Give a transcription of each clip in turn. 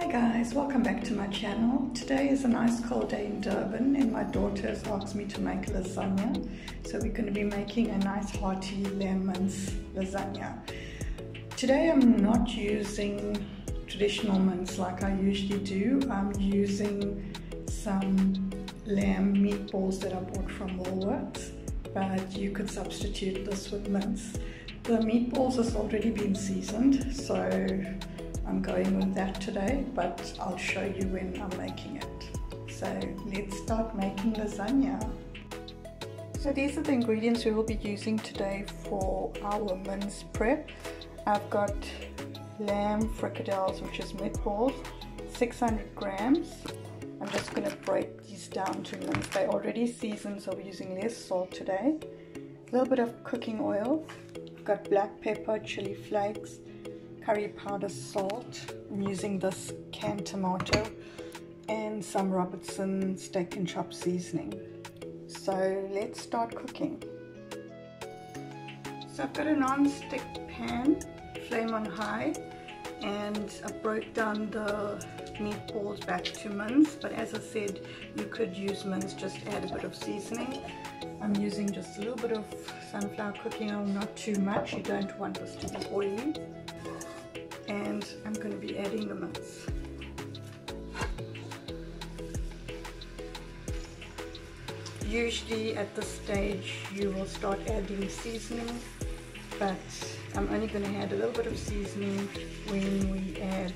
Hi guys, welcome back to my channel. Today is a nice cold day in Durban and my daughter has asked me to make lasagna. So we're going to be making a nice hearty lamb mince lasagna. Today I'm not using traditional mince like I usually do. I'm using some lamb meatballs that I bought from Woolworths, but you could substitute this with mince. The meatballs has already been seasoned, so I'm going with that today, but I'll show you when I'm making it. So let's start making lasagna. So these are the ingredients we will be using today for our mince prep. I've got lamb fricadelles, which is meatballs, 600 grams. I'm just going to break these down to mince. They're already seasoned, so we're using less salt today. A little bit of cooking oil. I've got black pepper, chili flakes, curry powder, salt. I'm using this canned tomato and some Robertson steak and chop seasoning. So let's start cooking. So I've got a non-stick pan, flame on high, and I broke down the meatballs back to mince, but as I said, you could use mince, just add a bit of seasoning. I'm using just a little bit of sunflower cooking oil, not too much, you don't want this to be oily. And I'm going to be adding the mince. Usually at this stage you will start adding seasoning, but I'm only going to add a little bit of seasoning when we add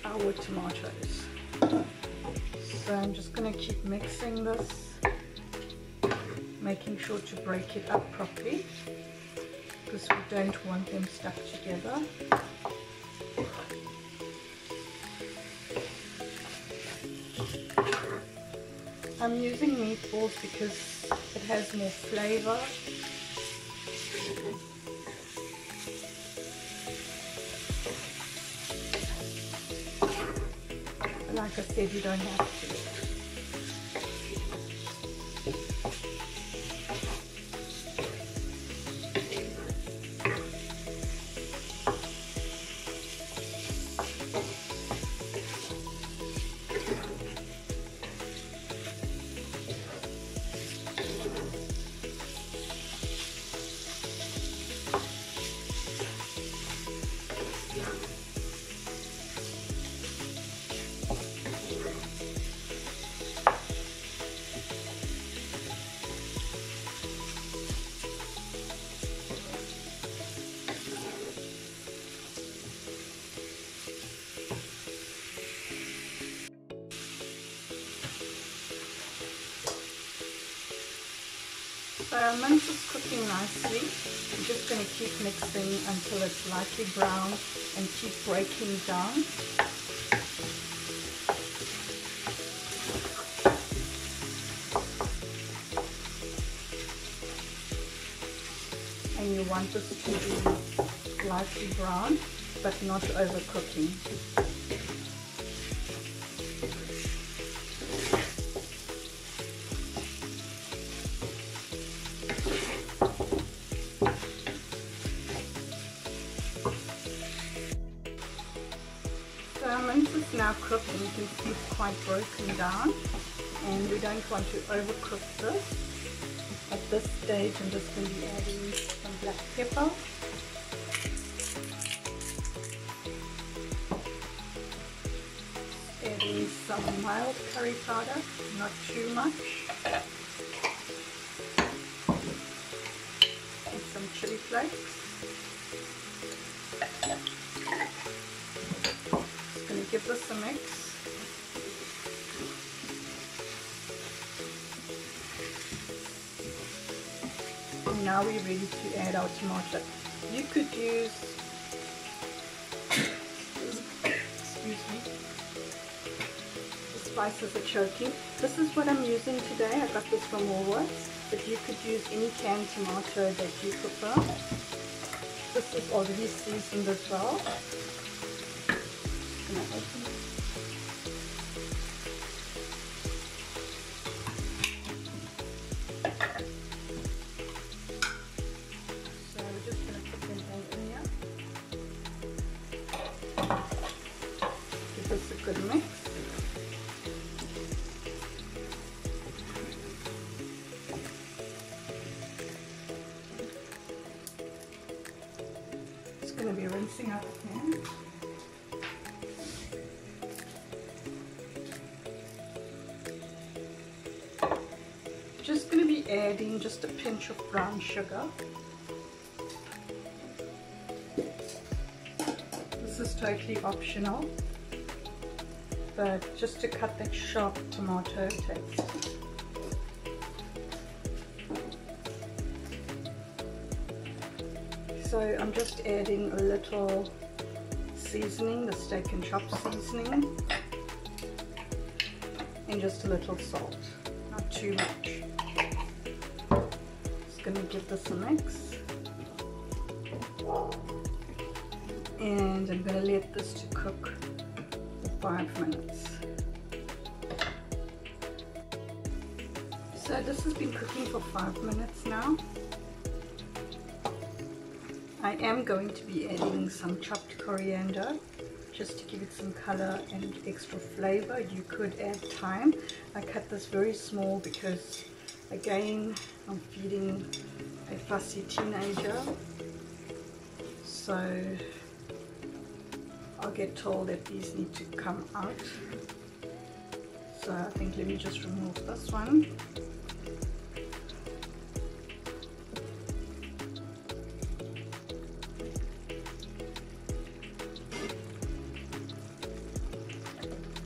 our tomatoes. So I'm just going to keep mixing this, making sure to break it up properly because we don't want them stuck together. I'm using meatballs because it has more flavor. Like I said, you don't have to. So our mince is cooking nicely. I'm just going to keep mixing until it's lightly brown and keep breaking down. And you want this to be lightly brown, but not overcooking. So our mince is now cooked and you can see it's quite broken down, and we don't want to overcook this. At this stage I'm just going to be adding some black pepper, adding some mild curry powder, not too much, and some chili flakes. Give this a mix. And now we're ready to add our tomato. You could use, excuse me, the spices are choking. This is what I'm using today. I got this from Woolworths, but you could use any canned tomato that you prefer. This is already seasoned as well. So we're just going to put them all in here. Give this just going to be rinsing out the pan. Just going to be adding just a pinch of brown sugar. This is totally optional, but just to cut that sharp tomato taste. So I'm just adding a little seasoning, the steak and chop seasoning, and just a little salt, not too much. Just going to give this a mix, and I'm going to let this to cook for 5 minutes. So this has been cooking for 5 minutes now. I am going to be adding some chopped coriander just to give it some color and extra flavor. You could add thyme. I cut this very small because, again, I'm feeding a fussy teenager, so I'll get told that these need to come out. So I think let me just remove this one.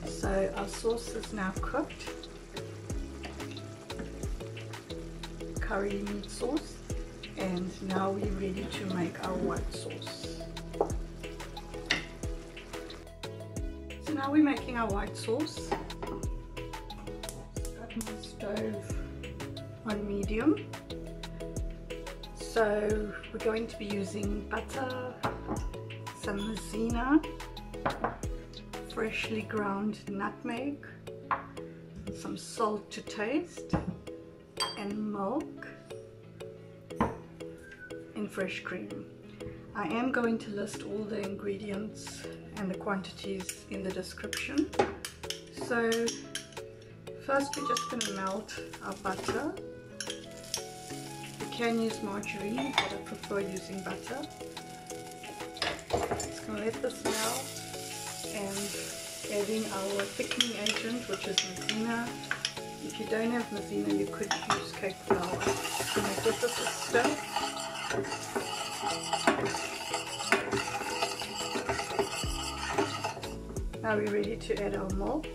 So our sauce is now cooked, curry meat sauce, and now we're ready to make our white sauce. So now we're making our white sauce. Got my stove on medium. So we're going to be using butter, some maizena, freshly ground nutmeg, some salt to taste, and milk and fresh cream. I am going to list all the ingredients and the quantities in the description. So first we're just going to melt our butter. You can use margarine, but I prefer using butter. Just going to let this melt, and adding our thickening agent, which is maizena. If you don't have maizena, you could use cake flour. I'm going to give this a stir. Now we're ready to add our milk.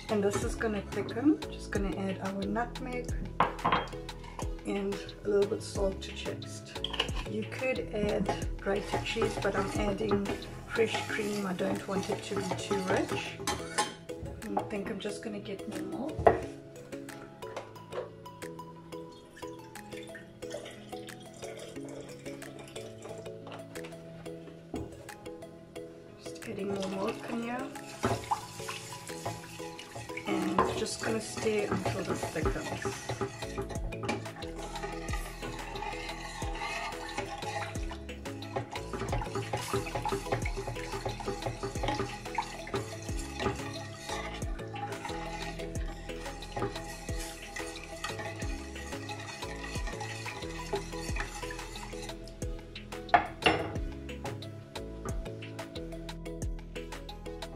And this is going to thicken. Just going to add our nutmeg and a little bit salt to taste. You could add grated cheese, but I'm adding fresh cream. I don't want it to be too rich. I think I'm just going to get more milk. Just adding more milk in here. And just going to stir until this thickens.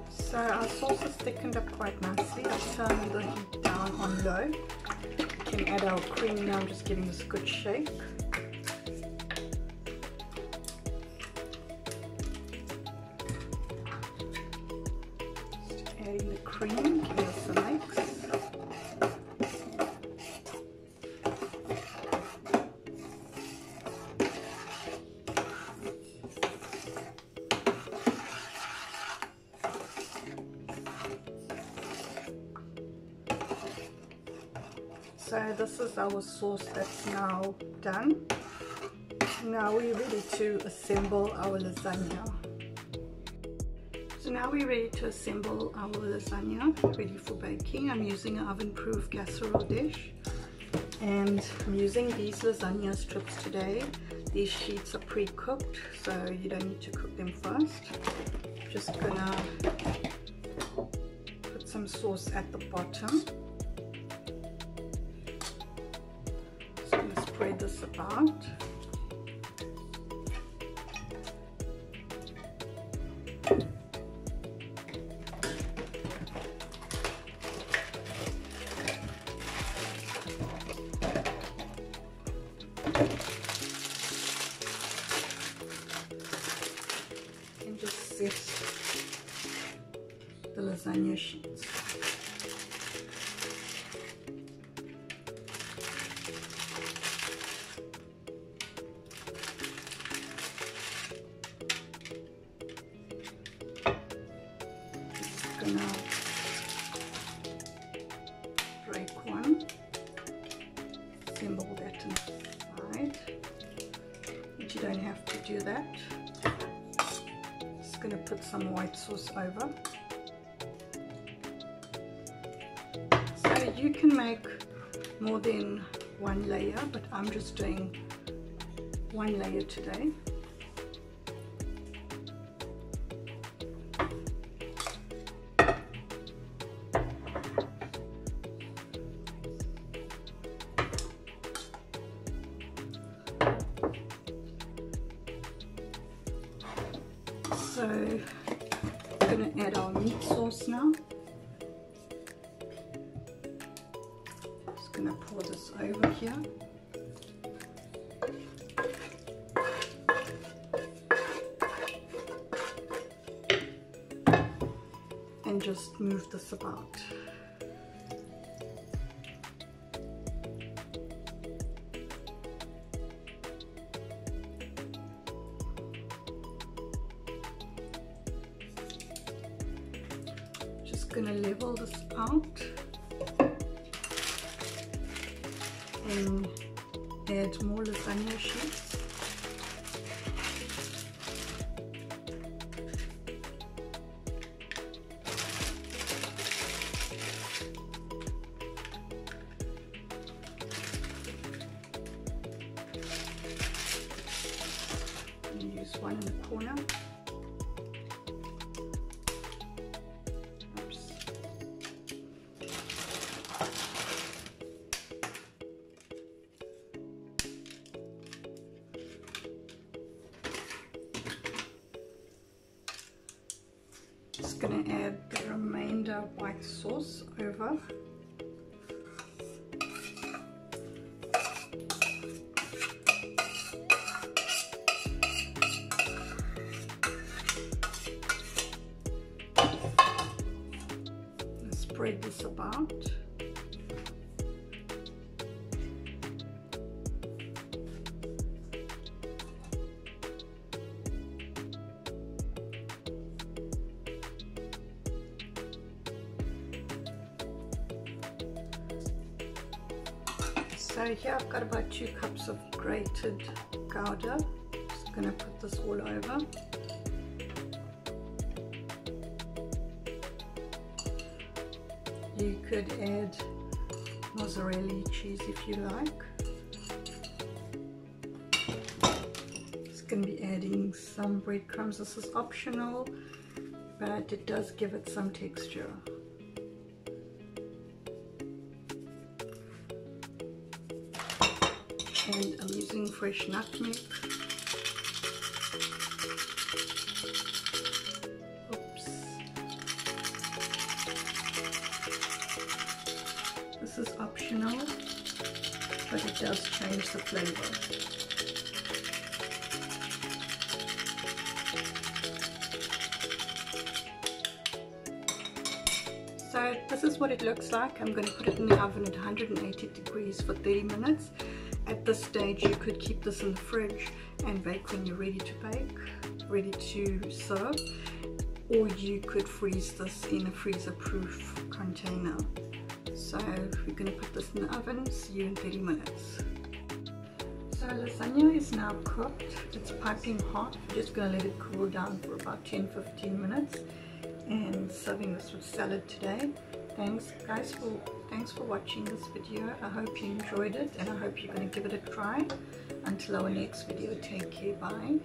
So our sauce is thickened up quite nicely. I've turned the heat down on low. We can add our cream now. I'm just giving this a good shake. Just adding the cream, give us a mix. So this is our sauce that's now done. Now we're ready to assemble our lasagna. So now we're ready to assemble our lasagna, ready for baking. I'm using an oven-proof casserole dish, and I'm using these lasagna strips today. These sheets are pre-cooked, so you don't need to cook them first. Just gonna put some sauce at the bottom. spread this about. And just set the lasagna sheets. Just gonna break one, assemble that inside, but you don't have to do that. Just gonna put some white sauce over. So you can make more than one layer, but I'm just doing one layer today. So I'm going to add our meat sauce now. Just going to pour this over here. And just move this about. Just gonna level this out and add more lasagna sheets. Use one in the corner. Just going to add the remainder white sauce over. Spread this about. So here I've got about 2 cups of grated gouda. Just going to put this all over. You could add mozzarella cheese if you like. Just going to be adding some breadcrumbs. This is optional, but it does give it some texture. And I'm using fresh nutmeg. Oops. This is optional, but it does change the flavor. So this is what it looks like. I'm going to put it in the oven at 180 degrees for 30 minutes. At this stage you could keep this in the fridge and bake when you're ready to bake, ready to serve, or you could freeze this in a freezer-proof container. So we're going to put this in the oven, see you in 30 minutes. So lasagna is now cooked, it's piping hot. We're just going to let it cool down for about 10-15 minutes and serving this with salad today. Thanks for watching this video. I hope you enjoyed it and I hope you're going to give it a try. Until our next video, take care, bye.